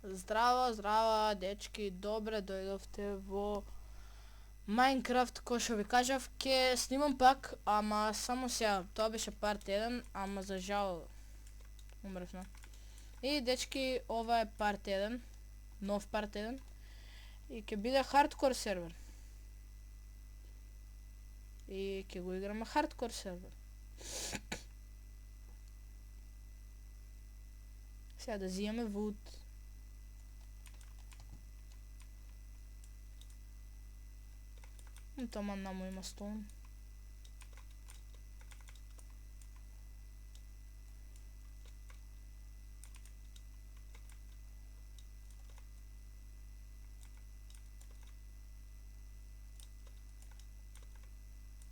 Здраво, здраво, дечки, добре дојдовте во Minecraft, кој што ви кажав, ќе снимам пак, ама само сега, тоа беше парт 1, ама за жал умревме. И дечки, ова е парт 1, нов парт 1, и ќе биде хардкор сервер. И ќе го играме хардкор сервер. Сега да зијаме вуд. Таман намо има стоун.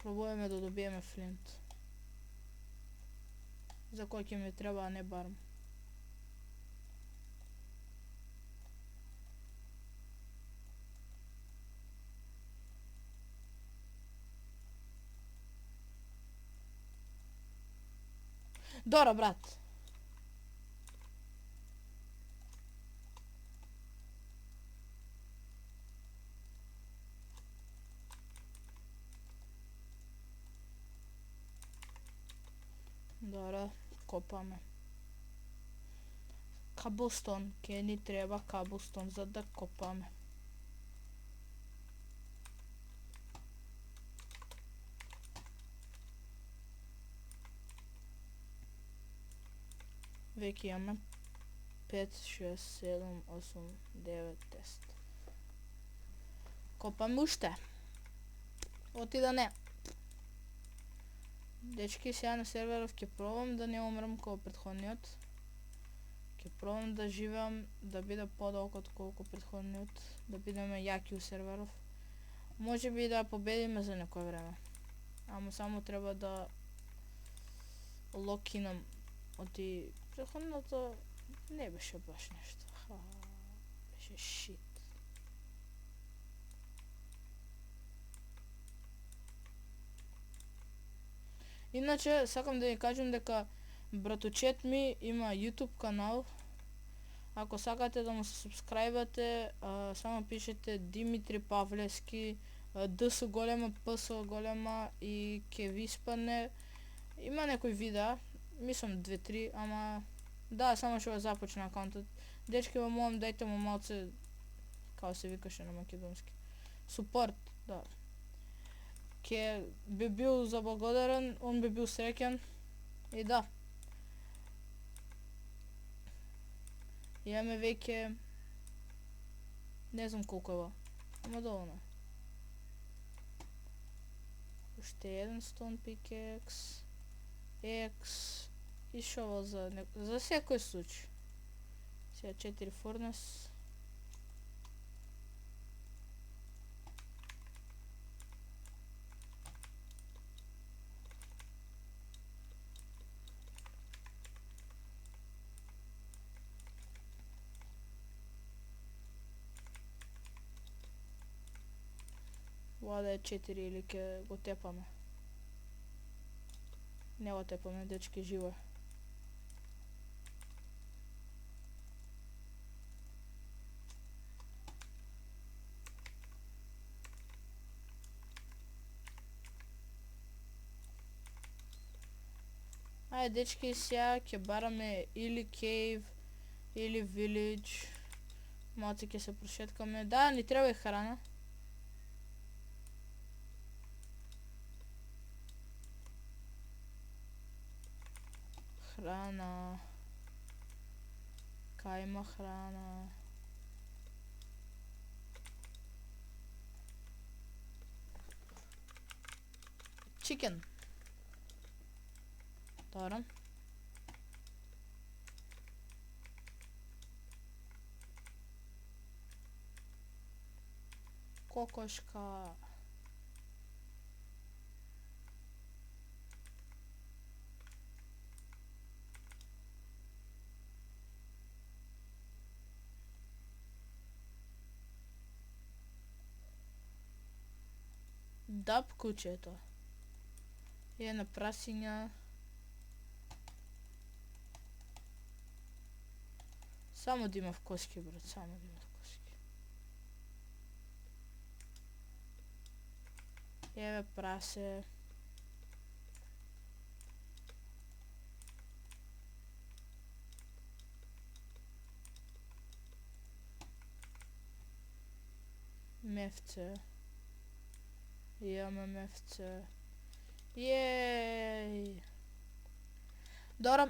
Пробуваме да добиеме флинт. За кој ќе ми треба, а не барм. Добро, брат. Добро, копаме. Каблстон, ќе ни треба каблстон за да копаме. Веќе имаме 5, 6, 7, 8, 9, 10. Копаме уште. Оти да не. Дечки, сега на серверов ќе пробам да не умрам како претходниот. Ќе пробам да живеам, да биде подолго од колку претходниот, да бидеме јаки у серверов. Може би да победиме за некое време. Ама само треба да локинам. Оти претходното не беше баш нешто. Беше шит. Иначе, сакам да ви кажам дека братучет ми има YouTube канал. Ако сакате да му се субскрајбате, само пишете Димитри Павлевски, Д со голема, П со голема и ќе ви испадне. Има некои видеа, мислам 2-3, ама да, само што го започна акаунтот. Дечки, во молам, дајте му малце, како се викаше на македонски, супорт, да. Ќе би бил заблагодарен, он би бил среќен и да. Имаме веќе не знам колку е ова, ама доволно. Уште еден stone pickaxe, X и shovel за секој случај. Сега 4 furnace. Ова да е 4 или ќе го тепаме. Не го тепаме, дечки, живо е. Ајде, дечки, сега ќе бараме или cave, или village. Малце ќе се прошеткаме. Да, ни треба и храна. Храна. Кај има храна? Chicken. Добро. Кокошка. Дап кучето. Една прасиња. Само да имав коски, брат, само да имав коски. Еве прасе. Мефце. Имаме мефце. Јеј. Добро,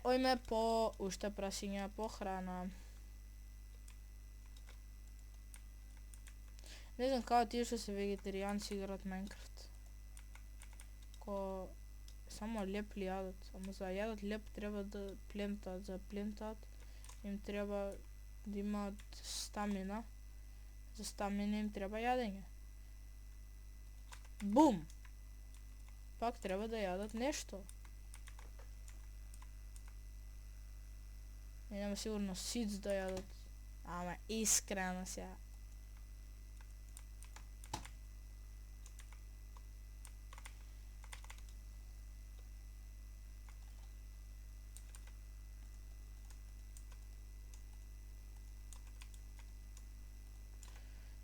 ојме по уште прасиња по храна. Не знам како тие што се вегетаријанци играат Майнкрафт. Ко само леп ли јадат, ама за јадат леп треба да племтаат, за племтаат им треба да имаат стамина. За стамина им треба јадење. Бум! Пак треба да јадат нешто. Нема сигурно сиц да јадат. Ама искрено сега.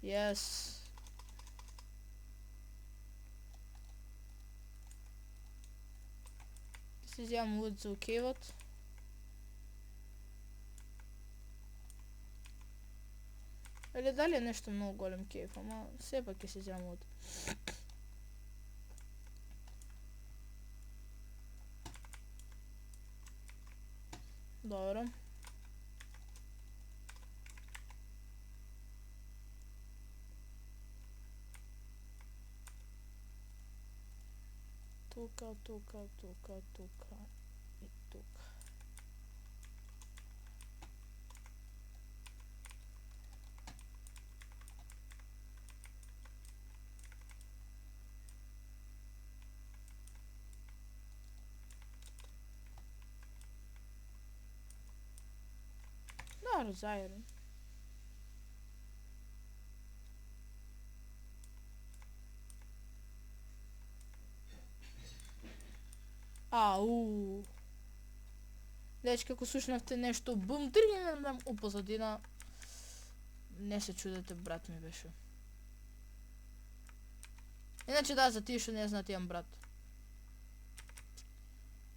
Yes. Се зјам луд за кевот. Или дали е нешто многу голем кев, ама сепак ќе се зјам луд. Добро. Тука и тука. Добро, зајерен. Ау. Дечки, ако слушнавте нешто бум, у позадина, не се чудете, брат ми беше. Иначе да, за тие што не знаат, имам брат.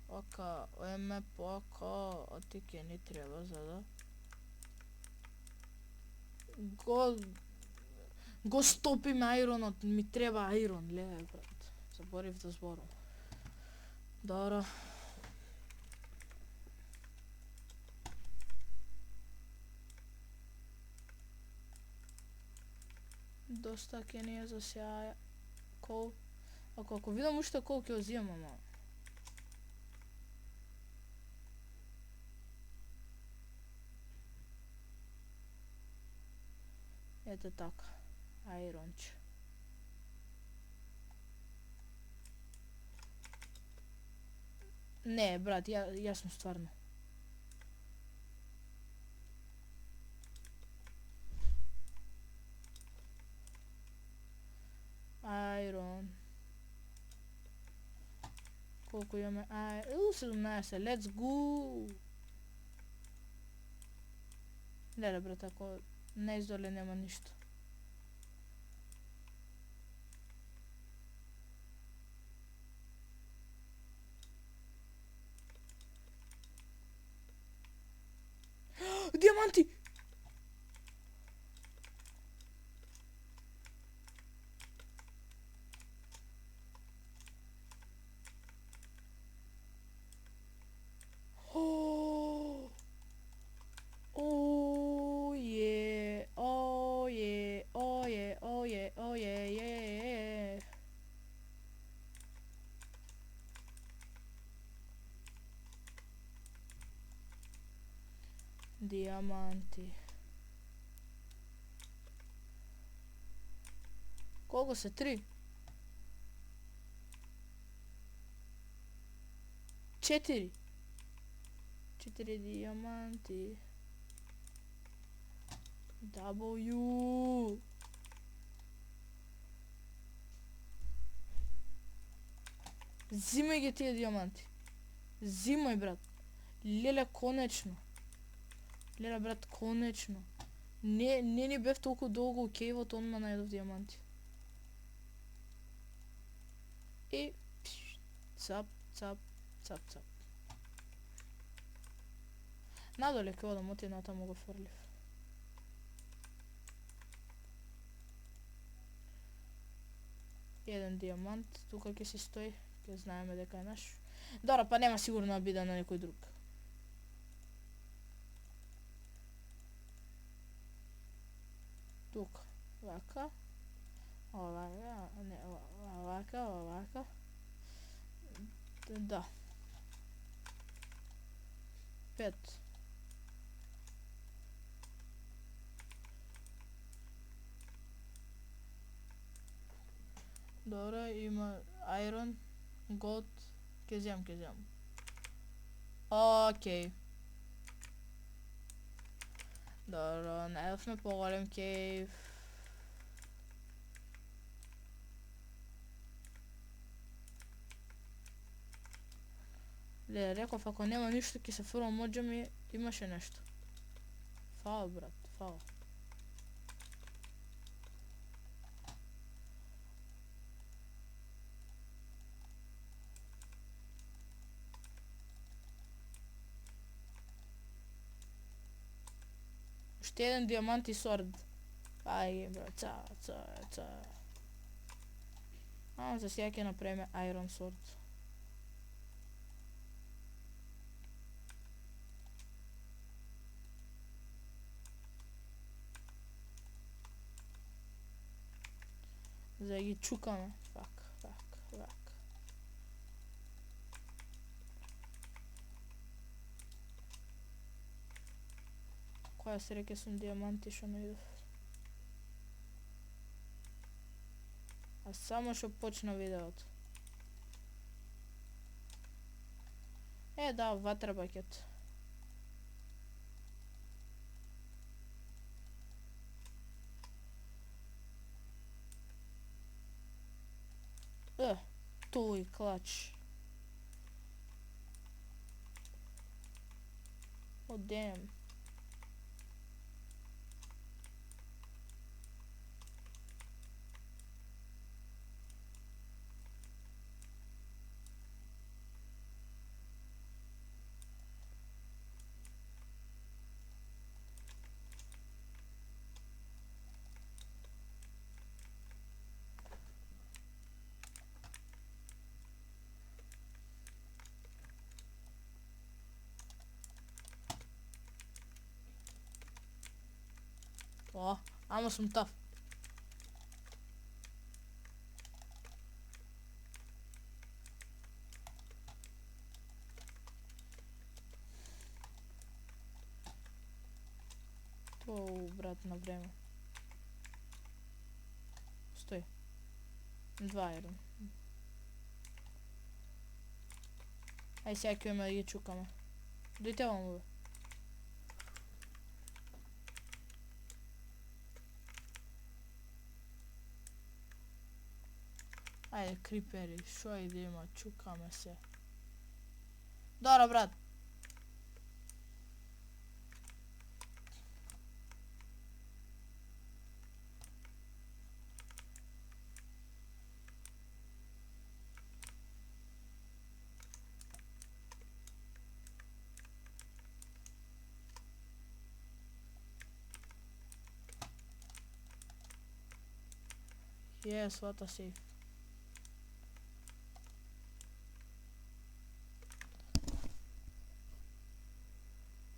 Ока, ојме пока, оти ке ни треба за да го стопиме ајронот, ми треба ајрон, леле брат. Заборив да зборам. Добро. Доста ке ни е за сега кол. Ако видам уште кол ќе озимам, ама. Ете така. Ајронче. Не, брат, јас сум стварно. Ајрон. Колку имаме? 17, let's go! Леле, брат, ако не издоле нема ништо. Диаманти! Диаманти. Колко се? 3? 4? 4 диаманти. W. Зимај ги тие диаманти. Зимај, брат. Леле, конечно. Леле брат, конечно. Не ни бев толку долго у кејвот, онма најдов диаманти. И цап, цап, цап, цап. Надоле ке одам, оти натаму го фрлив. Еден диамант, тука ќе си стои, ќе знаеме дека е наш. Добро, па нема сигурно да биде на некој друг. Тука, вака. Овака, не, овака. Да. 5. Добро, има iron, gold, ќе земам. Океј. Добро, најдовме поголем кейв. Ле, реков, ако нема ништо ќе се фрлам моџа ми, имаше нешто. Фала брат, фала. Уште еден диамант и сорд. Ајде брат, ца. За сега ќе направиме iron sword. За да ги чукаме. Вак. Која среќа сум диаманти што најдов. А само што почна видеото. Да, ватра бакет. Тој клач. Oh damn. Ама сум таф. Брат, на време. Стој. 2 iron. Ај сега ќе да ги чукаме. Дојте ваму бе. Ајде, крипери, шо и да има, чукаме се. Добро, брат. Yes, what a save.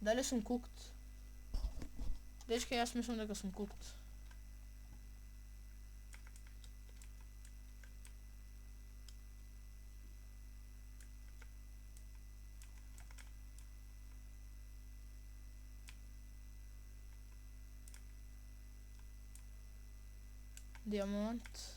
Дали сум cooked? Дечки, јас мислам дека сум cooked. Диамант.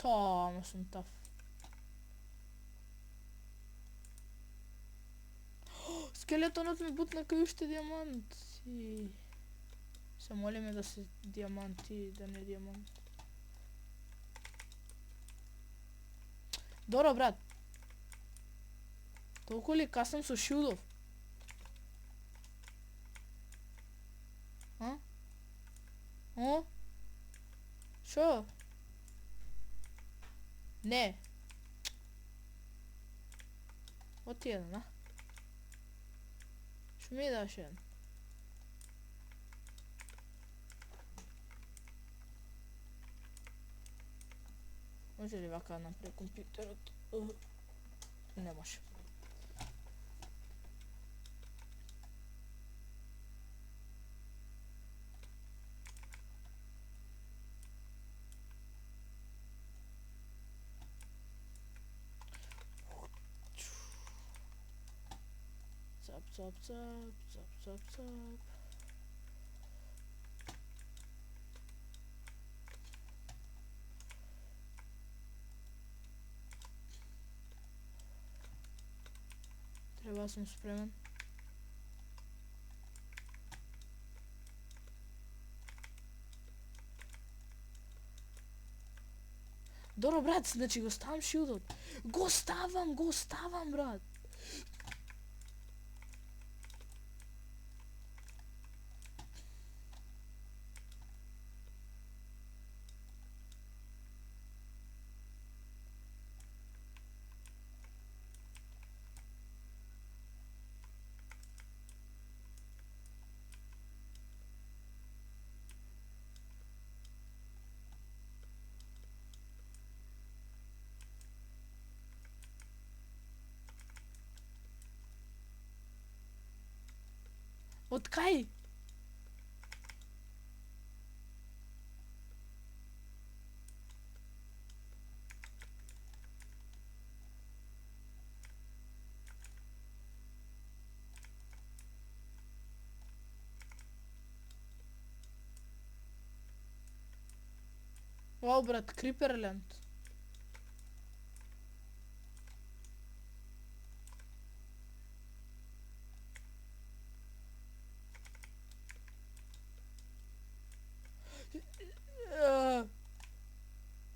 Ама сум таф. Скелетонот ме бутна кај уште диамант. И се молиме да се диаманти, да не диамант. Добро, брат. Толку ли касам со шилдов? А? О? Шо? Не. Оти еден, а? Шо ми даш еден? Може ли вака напред компјутерот? Не може. Цап, цап, цап, цап, цап, цап. Треба да сум спремен. Добро, брат, значи го ставам шилдот. Го ставам, брат. Од кај? Вау, брат, Криперленд.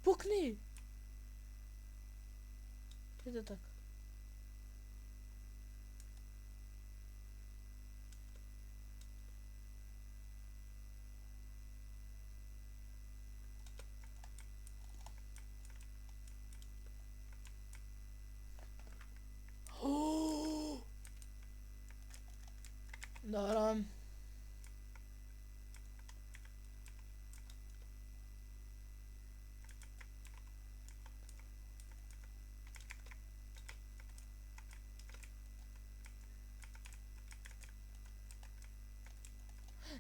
Пукни! Ете така. Добро.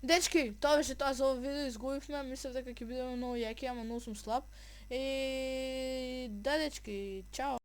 Дечки, тоа беше тоа за овој видео, изгубивме, мислев дека ќе биде многу јаки, ама многу сум слаб. И да, дечки, чао.